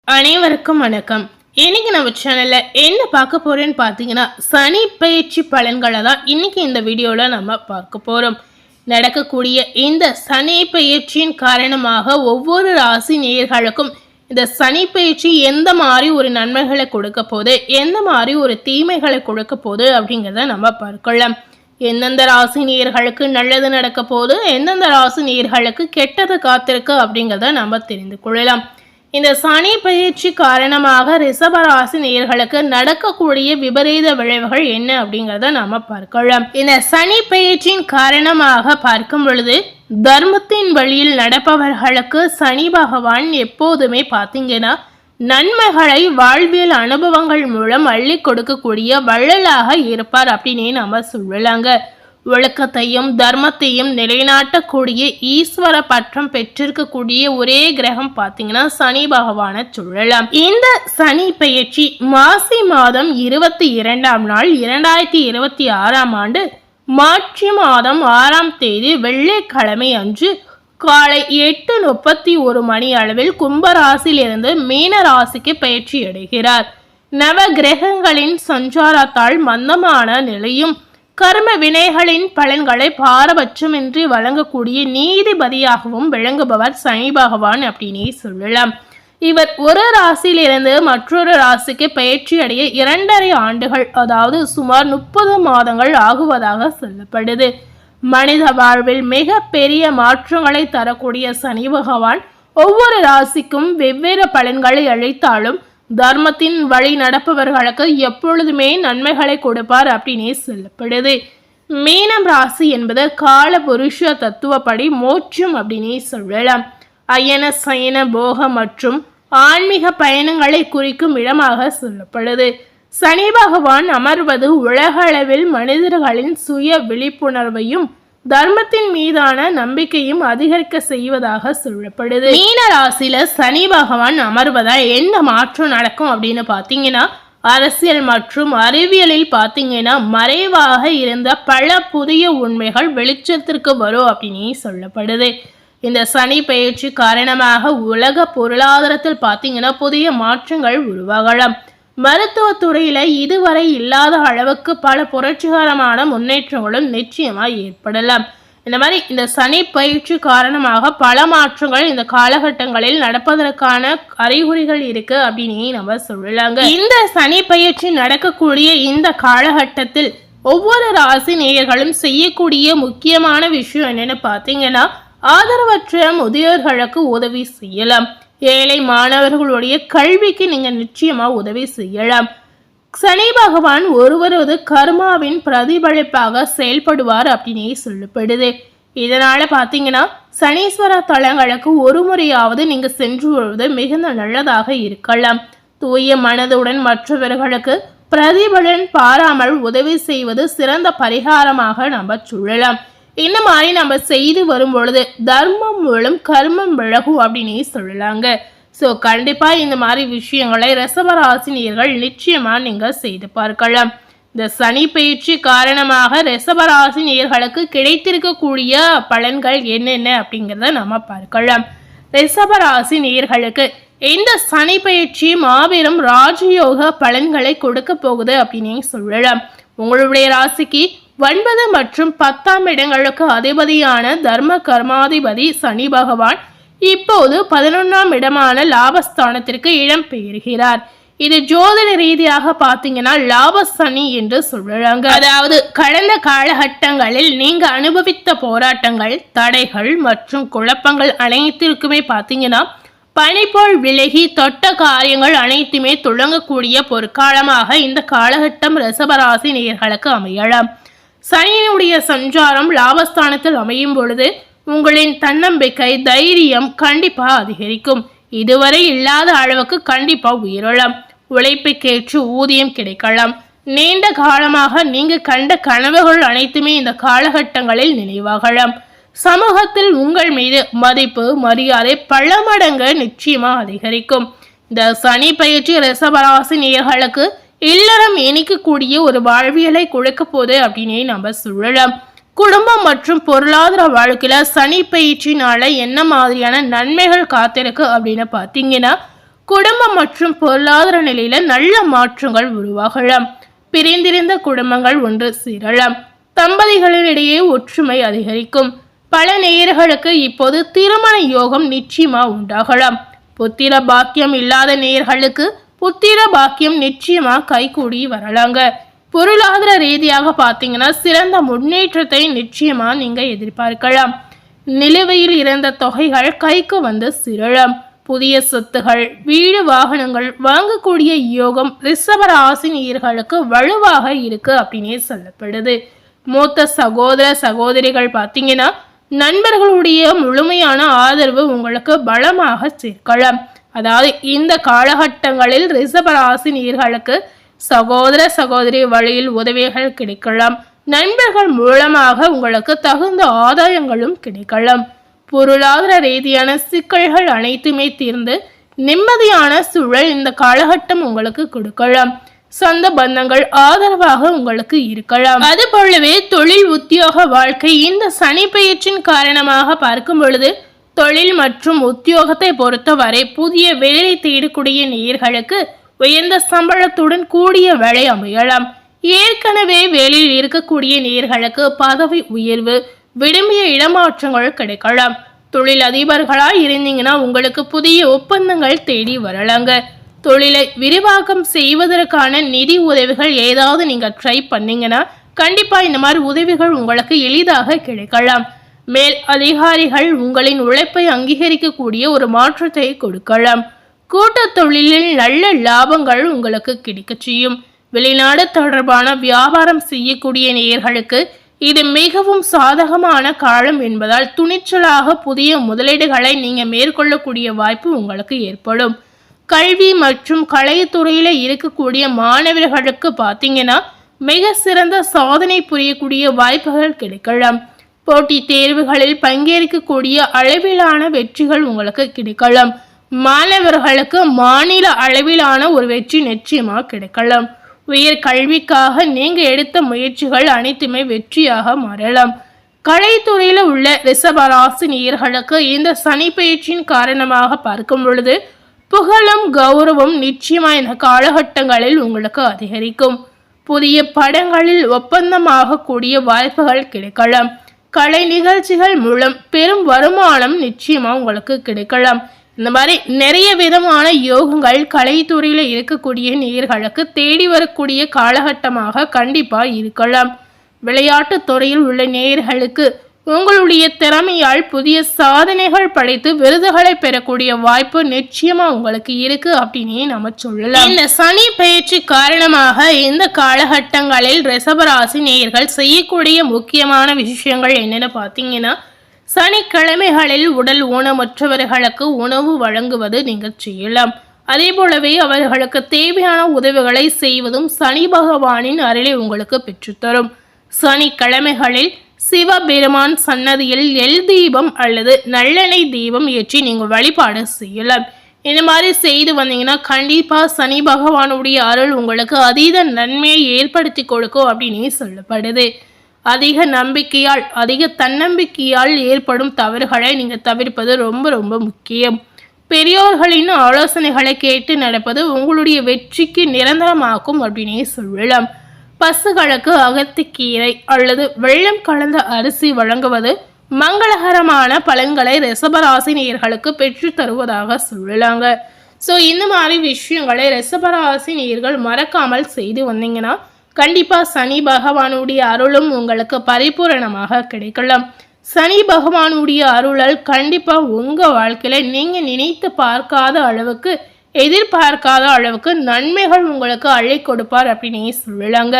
அனைவருக்கும் வணக்கம். இன்னைக்கு நம்ம சேனல்ல என்ன பார்க்க போறேன்னு பார்த்தீங்கன்னா, சனி பயிற்சி பலன்களை தான் இன்னைக்கு இந்த வீடியோல நம்ம பார்க்க போறோம். நடக்கக்கூடிய இந்த சனி பயிற்சியின் காரணமாக ஒவ்வொரு ராசி நேயர்களுக்கும் இந்த சனி பயிற்சி எந்த மாதிரி ஒரு நன்மைகளை கொடுக்க போகுது, எந்த மாதிரி ஒரு தீமைகளை கொடுக்க போகுது அப்படிங்கிறத நம்ம பார்க்கலாம். எந்தெந்த ராசி நேயர்களுக்கு நல்லது நடக்க போகுது, எந்தெந்த ராசி நேயர்களுக்கு கெட்டது காத்திருக்கு அப்படிங்கிறத நம்ம தெரிந்து கொள்ளலாம். இந்த சனி பயிற்சி காரணமாக ரிஷபராசி நேயர்களுக்கு நடக்கக்கூடிய விபரீத விளைவுகள் என்ன அப்படிங்கிறத நாம பார்க்கலாம். இந்த சனி பயிற்சியின் காரணமாக பார்க்கும் பொழுது தர்மத்தின் வழியில் நடப்பவர்களுக்கு சனி பகவான் எப்போதுமே பார்த்தீங்கன்னா நன்மைகளை வாழ்வியல் அனுபவங்கள் மூலம் அள்ளி கொடுக்கக்கூடிய வள்ளலாக இருப்பார் அப்படின்னே நம்ம சொல்லலாங்க. ஒழுக்கத்தையும் தர்மத்தையும் நிலைநாட்டக்கூடிய ஈஸ்வர பற்றம் பெற்றிருக்கக்கூடிய ஒரே கிரகம் பார்த்தீங்கன்னா சனி பகவானை சொல்லலாம். இந்த சனி பயிற்சி மாசி மாதம் 22ஆம் நாள் 2026ஆம் ஆண்டு மார்ச் மாதம் 6ஆம் தேதி வெள்ளிக்கிழமை அன்று காலை 8:31 மணி அளவில் கும்பராசியிலிருந்து மீன ராசிக்கு பயிற்சி அடைகிறார். நவ கிரகங்களின் சஞ்சாரத்தால் மந்தமான நிலையும் கர்ம வினைகளின் பலன்களை பாரபட்சமின்றி வழங்கக்கூடிய நீதிபதியாகவும் விளங்குபவர் சனி பகவான் அப்படின்னே சொல்லலாம். இவர் ஒரு ராசியிலிருந்து மற்றொரு ராசிக்கு பயிற்சி அடைய 2.5 ஆண்டுகள், அதாவது சுமார் 30 மாதங்கள் ஆகுவதாக சொல்லப்படுது. மனித வாழ்வில் மிக பெரிய மாற்றங்களை தரக்கூடிய சனி பகவான் ஒவ்வொரு ராசிக்கும் வெவ்வேறு பலன்களை அளித்தாலும் தர்மத்தின் வழி நடப்பவர்களுக்கு எப்பொழுதுமே நன்மைகளை கொடுப்பார் அப்படின்னே சொல்லப்படுது. மீனம் ராசி என்பது கால புருஷ தத்துவப்படி மோட்சம் அப்படின்னே சொல்லலாம். அயன சயன போக மற்றும் ஆன்மீக பயணங்களை குறிக்கும் இடமாக சொல்லப்படுது. சனி பகவான் அமர்வது உலக அளவில் மனிதர்களின் சுய விழிப்புணர்வையும் தர்மத்தின் மீதான நம்பிக்கையும் அதிகரிக்க செய்வதாக சொல்லப்படுது. மீன ராசியில சனி பகவான் அமர்வதால் என்ன மாற்றம் நடக்கும் அப்படின்னு பார்த்தீங்கன்னா, அரசியல் மற்றும் அறிவியலில் பார்த்தீங்கன்னா மறைவாக இருந்த பல புதிய உண்மைகள் வெளிச்சத்திற்கு வரும் அப்படின்னு சொல்லப்படுது. இந்த சனி பயிற்சி காரணமாக உலக பொருளாதாரத்தில் பார்த்தீங்கன்னா புதிய மாற்றங்கள் உருவாகலாம். மருத்துவத்துறையில இதுவரை இல்லாத அளவுக்கு பல புரட்சிகரமான முன்னேற்றங்களும் நிச்சயமா ஏற்படலாம். இந்த மாதிரி இந்த சனி பயிற்சி காரணமாக பல மாற்றங்கள் இந்த காலகட்டங்களில் நடப்பதற்கான அறிகுறிகள் இருக்கு அப்படின்னு நம்ம சொல்லலாங்க. இந்த சனி பயிற்சி நடக்கக்கூடிய இந்த காலகட்டத்தில் ஒவ்வொரு ராசி நேயர்களும் செய்யக்கூடிய முக்கியமான விஷயம் என்னன்னு பார்த்தீங்கன்னா, ஆதரவற்ற முதியோர்களுக்கு உதவி செய்யலாம். ஏழை மாணவர்களுடைய கல்விக்கு நீங்க நிச்சயமா உதவி செய்யலாம். சனி பகவான் ஒருவரது கர்மாவின் பிரதிபலிப்பாக செயல்படுவார் அப்படின்னே சொல்லப்படுது. இதனால பாத்தீங்கன்னா சனீஸ்வர தலங்களுக்கு ஒரு முறையாவது நீங்க சென்று வருவது மிகுந்த நல்லதாக இருக்கலாம். தூய மனதுடன் மற்றவர்களுக்கு பிரதிபலன் பாராமல் உதவி செய்வது சிறந்த பரிகாரமாக நம்ம சொல்லலாம். இந்த மாதிரி நம்ம செய்து வரும் பொழுது தர்மம் மூலம் கர்மம் விலகும் அப்படின்னே சொல்லலாங்க. ஸோ கண்டிப்பாக இந்த மாதிரி விஷயங்களை ரிஷபராசினியர்கள் நிச்சயமாக நீங்கள் செய்து பார்க்கலாம். இந்த சனி பயிற்சி காரணமாக ரிஷபராசினியர்களுக்கு கிடைத்திருக்கக்கூடிய பலன்கள் என்னென்ன அப்படிங்கிறத நம்ம பார்க்கலாம். ரிஷபராசி நேயர்களுக்கு இந்த சனி பயிற்சி மாபெரும் ராஜயோக பலன்களை கொடுக்க போகுது அப்படின்னே சொல்லலாம். உங்களுடைய ராசிக்கு 9 மற்றும் 10ஆம் இடங்களுக்கு அதிபதியான தர்ம கர்மாதிபதி சனி பகவான் இப்போது 11ஆம் இடமான லாபஸ்தானத்திற்கு இடம் பெயர்கிறார். இது ஜோதிட ரீதியாக பார்த்தீங்கன்னா லாப சனி என்று சொல்லலாங்க. அதாவது கடந்த காலகட்டங்களில் நீங்க அனுபவித்த போராட்டங்கள், தடைகள் மற்றும் குழப்பங்கள் அனைத்திற்குமே பார்த்தீங்கன்னா பனி போல் விலகி தொட்ட காரியங்கள் அனைத்துமே தொடங்கக்கூடிய பொற்காலமாக இந்த காலகட்டம் ரிஷபராசி நேயர்களுக்கு அமையலாம். சனியினுடைய சஞ்சாரம் லாபஸ்தானத்தில் அமையும் பொழுது உங்களின் தன்னம்பிக்கை, தைரியம் கண்டிப்பா அதிகரிக்கும். இதுவரை இல்லாத அளவுக்கு கண்டிப்பா உயரலாம். உழைப்புக்கேற்று ஊதியம் கிடைக்கலாம். நீண்ட காலமாக நீங்க கண்ட கனவுகள் அனைத்துமே இந்த காலகட்டங்களில் நினைவாகலாம். சமூகத்தில் உங்கள் மீது மதிப்பு, மரியாதை பல மடங்கு நிச்சயமா அதிகரிக்கும். இந்த சனி பயிற்சி ரிஷபராசி நேயர்களுக்கு இல்லறம் இணைக்கக்கூடிய ஒரு வாழ்வியலை கொடுக்க போகுது அப்படின்னே நம்ம சொல்லலாம். குடும்பம் மற்றும் பொருளாதார வாழ்க்கையில சனி பயிற்சினால என்ன மாதிரியான நன்மைகள் காத்திருக்கு அப்படின்னு பார்த்தீங்கன்னா, குடும்பம் மற்றும் பொருளாதார நிலையில நல்ல மாற்றங்கள் உருவாகலாம். பிரிந்திருந்த குடும்பங்கள் ஒன்று சேரலாம். தம்பதிகளிடையே ஒற்றுமை அதிகரிக்கும். பல நேயர்களுக்கு இப்போது திருமண யோகம் நிச்சயமா உண்டாகலாம். புத்திர பாக்கியம் இல்லாத நேயர்களுக்கு புத்திர பாக்கியம் நிச்சயமா கைகூடி வரலாங்க. பொருளாதார ரீதியாக பார்த்தீங்கன்னா சிறந்த முன்னேற்றத்தை நிச்சயமா நீங்க எதிர்பார்க்கலாம். நிலுவையில் இருந்த தொகைகள் கைக்கு வந்து சேரலாம். புதிய சொத்துகள், வீடு, வாகனங்கள் வாங்கக்கூடிய யோகம் ரிஷப ராசி நேயர்களுக்கு வலுவாக இருக்கு அப்படின்னே சொல்லப்படுது. மூத்த சகோதர சகோதரிகள் பார்த்தீங்கன்னா நண்பர்களுடைய முழுமையான ஆதரவு உங்களுக்கு பலமாக சேர்க்கலாம். அதாவது இந்த காலகட்டங்களில் ரிஷப ராசி நேயர்களுக்கு சகோதர சகோதரி வழியில் உதவிகள் கிடைக்கலாம். நண்பர்கள் மூலமாக உங்களுக்கு தகுந்த ஆதாயங்களும் கிடைக்கலாம். பொருளாதார ரீதியான சிக்கல்கள் அனைத்துமே தீர்ந்து நிம்மதியான சூழல் இந்த காலகட்டம் உங்களுக்கு கொடுக்கலாம். சொந்த பந்தங்கள் ஆதரவாக உங்களுக்கு இருக்கலாம். அது போலவே தொழில் உத்தியோக வாழ்க்கை இந்த சனி பெயர்ச்சியின் காரணமாக பார்க்கும் பொழுது தொழில் மற்றும் உத்தியோகத்தை பொறுத்தவரை புதிய வேலை தேடக்கூடிய நேயர்களுக்கு உயர்ந்த சம்பளத்துடன் கூடிய வேலை அமையலாம். ஏற்கனவே வேலையில் இருக்கக்கூடிய நேயர்களுக்கு பதவி உயர்வு, விரும்பிய இடமாற்றங்கள் கிடைக்கலாம். தொழில் அதிபர்களாய் இருந்தீங்கன்னா உங்களுக்கு புதிய ஒப்பந்தங்கள் தேடி வரலாங்க. தொழிலை விரிவாக்கம் செய்வதற்கான நிதி உதவிகள் ஏதாவது நீங்க ட்ரை பண்ணீங்கன்னா கண்டிப்பா இந்த மாதிரி உதவிகள் உங்களுக்கு எளிதாக கிடைக்கலாம். மேல் அதிகாரிகள் உங்களின் உழைப்பை அங்கீகரிக்கக்கூடிய ஒரு மாற்றத்தை கொடுக்கலாம். கூட்ட தொழிலில் நல்ல லாபங்கள் உங்களுக்கு கிடைக்க செய்யும். வெளிநாடு தொடர்பான வியாபாரம் செய்யக்கூடிய நேயர்களுக்கு இது மிகவும் சாதகமான காலம் என்பதால் துணிச்சலாக புதிய முதலீடுகளை நீங்க மேற்கொள்ளக்கூடிய வாய்ப்பு உங்களுக்கு ஏற்படும். கல்வி மற்றும் கலைத்துறையில இருக்கக்கூடிய மாணவர்களுக்கு பார்த்தீங்கன்னா மிக சிறந்த சாதனை புரியக்கூடிய வாய்ப்புகள் கிடைக்கலாம். போட்டி தேர்வுகளில் பங்கேற்கக்கூடிய அளவிலான வெற்றிகள் உங்களுக்கு கிடைக்கலாம். மாணவர்களுக்கு மாநில அளவிலான ஒரு வெற்றி நிச்சயமா கிடைக்கலாம். உயர் கல்விக்காக நீங்க எடுத்த முயற்சிகள் அனைத்துமே வெற்றியாக மாறலாம். கலைத்துறையில உள்ள ரிஷப ராசி நேயர்களுக்கு இந்த சனி பயிற்சியின் காரணமாக பார்க்கும் பொழுது புகழும் கௌரவம் நிச்சயமா இந்த காலகட்டங்களில் உங்களுக்கு அதிகரிக்கும். புதிய படங்களில் ஒப்பந்தமாக கூடிய வாய்ப்புகள் கிடைக்கலாம். கலை நிகழ்ச்சிகள் மூலம் பெரும் வருமானம் நிச்சயமா உங்களுக்கு கிடைக்கலாம். இந்த மாதிரி நிறைய விதமான யோகங்கள் கலைத்துறையில இருக்கக்கூடிய நேயர்களுக்கு தேடி வரக்கூடிய காலகட்டமாக கண்டிப்பா இருக்கலாம். விளையாட்டு துறையில் உள்ள நேயர்களுக்கு உங்களுடைய திறமையால் புதிய சாதனைகள் படைத்து விருதுகளை பெறக்கூடிய வாய்ப்பு நிச்சயமா உங்களுக்கு இருக்கு அப்படின்னே நம்ம சொல்லலாம். இந்த சனி பயிற்சி காரணமாக இந்த காலகட்டங்களில் ரிஷபராசி நேயர்கள் செய்யக்கூடிய முக்கியமான விஷயங்கள் என்னென்னு பார்த்தீங்கன்னா, சனிக்கிழமைகளில் உடல் ஊனமற்றவர்களுக்கு உணவு வழங்குவது நீங்கள் செய்யலாம். அதே போலவே அவர்களுக்கு தேவையான உதவிகளை செய்வதும் சனி பகவானின் அருளை உங்களுக்கு பெற்றுத்தரும். சனிக்கிழமைகளில் சிவபெருமான் சன்னதியில் எல் தீபம் அல்லது நல்லெண்ணெய் தீபம் ஏற்றி நீங்கள் வழிபாடு செய்யலாம். இந்த மாதிரி செய்து வந்தீங்கன்னா கண்டிப்பாக சனி பகவானுடைய அருள் உங்களுக்கு அதீத நன்மையை ஏற்படுத்தி கொடுக்கும் அப்படின்னு சொல்லப்படுது. அதிக நம்பிக்கையால் அதிக தன்னம்பிக்கையால் ஏற்படும் தவறுகளை நீங்கள் தவிர்ப்பது ரொம்ப ரொம்ப முக்கியம். பெரியோர்களின் ஆலோசனைகளை கேட்டு நடப்பது உங்களுடைய வெற்றிக்கு நிரந்தரமாக்கும் அப்படின்னே சொல்லலாம். பசுகளுக்கு அகத்திக்கீரை அல்லது வெள்ளம் கலந்த அரிசி வழங்குவது மங்களகரமான பலன்களை ரிஷபராசினியர்களுக்கு பெற்று தருவதாக சொல்லலாங்க. ஸோ இந்த மாதிரி விஷயங்களை ரிஷபராசினியர்கள் மறக்காமல் செய்து வந்தீங்கன்னா கண்டிப்பாக சனி பகவானுடைய அருளும் உங்களுக்கு பரிபூரணமாக கிடைக்கலாம். சனி பகவானுடைய அருளால் கண்டிப்பாக உங்கள் வாழ்க்கையில் நீங்கள் நினைத்து பார்க்காத அளவுக்கு எதிர்பார்க்காத அளவுக்கு நன்மைகள் உங்களுக்கு அள்ளி கொடுப்பார் அப்படின்னு சொல்லலாங்க.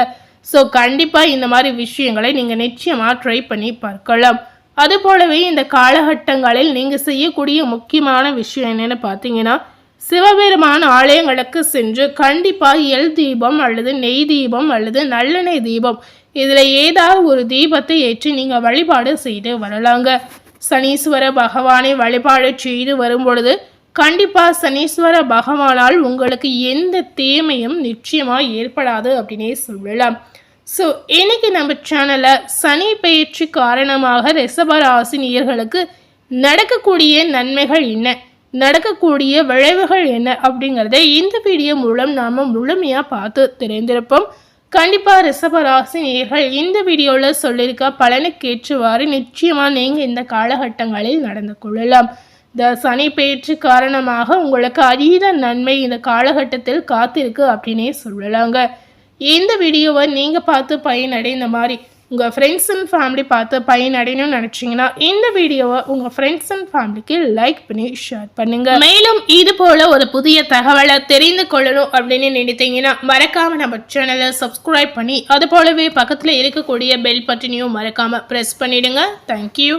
ஸோ கண்டிப்பாக இந்த மாதிரி விஷயங்களை நீங்கள் நிச்சயமாக ட்ரை பண்ணி பார்க்கலாம். அது போலவே இந்த காலகட்டங்களில் நீங்கள் செய்யக்கூடிய முக்கியமான விஷயம் என்னென்னு பார்த்தீங்கன்னா, சிவபெருமான ஆலயங்களுக்கு சென்று கண்டிப்பாக எல் தீபம் அல்லது நெய் தீபம் அல்லது நல்லெண்ணெய் தீபம் இதில் ஏதாவது ஒரு தீபத்தை ஏற்றி நீங்கள் வழிபாடு செய்து வரலாங்க. சனீஸ்வர பகவானை வழிபாடு செய்து வரும்பொழுது கண்டிப்பாக சனீஸ்வர பகவானால் உங்களுக்கு எந்த தீமையும் நிச்சயமாக ஏற்படாது அப்படின்னே சொல்லலாம். ஸோ இன்னைக்கு நம்ம சேனலில் சனி பயிற்சி காரணமாக ரிஷபராசினியர்களுக்கு நடக்கக்கூடிய நன்மைகள் என்ன, நடக்கக்கூடிய விளைவுகள் என்ன அப்படிங்கிறத இந்த வீடியோ மூலம் நாம் முழுமையாக பார்த்து தெரிந்திருப்போம். கண்டிப்பாக ரிஷபராசி நேயர்கள் இந்த வீடியோவில் சொல்லியிருக்க பலனுக்கேற்றவாறு நிச்சயமாக நீங்கள் இந்த காலகட்டங்களில் நடந்து கொள்ளலாம். இந்த சனி பெயர்ச்சி காரணமாக உங்களுக்கு அதீத நன்மை இந்த காலகட்டத்தில் காத்திருக்கு அப்படின்னே சொல்லலாங்க. இந்த வீடியோவை நீங்கள் பார்த்து பயனடைந்த மாதிரி உங்கள் ஃப்ரெண்ட்ஸ் அண்ட் ஃபேமிலி பார்த்து பயனடையணும்னு நினச்சிங்கன்னா இந்த வீடியோவை உங்கள் ஃப்ரெண்ட்ஸ் அண்ட் ஃபேமிலிக்கு லைக் பண்ணி ஷேர் பண்ணுங்கள். மேலும் இது போல் ஒரு புதிய தகவலை தெரிந்து கொள்ளணும் அப்படின்னு நினைத்தீங்கன்னா மறக்காமல் நம்ம சேனலை சப்ஸ்கிரைப் பண்ணி அது போலவே பக்கத்தில் இருக்கக்கூடிய பெல் பட்டனையும் மறக்காமல் ப்ரெஸ் பண்ணிவிடுங்க. தேங்க்யூ.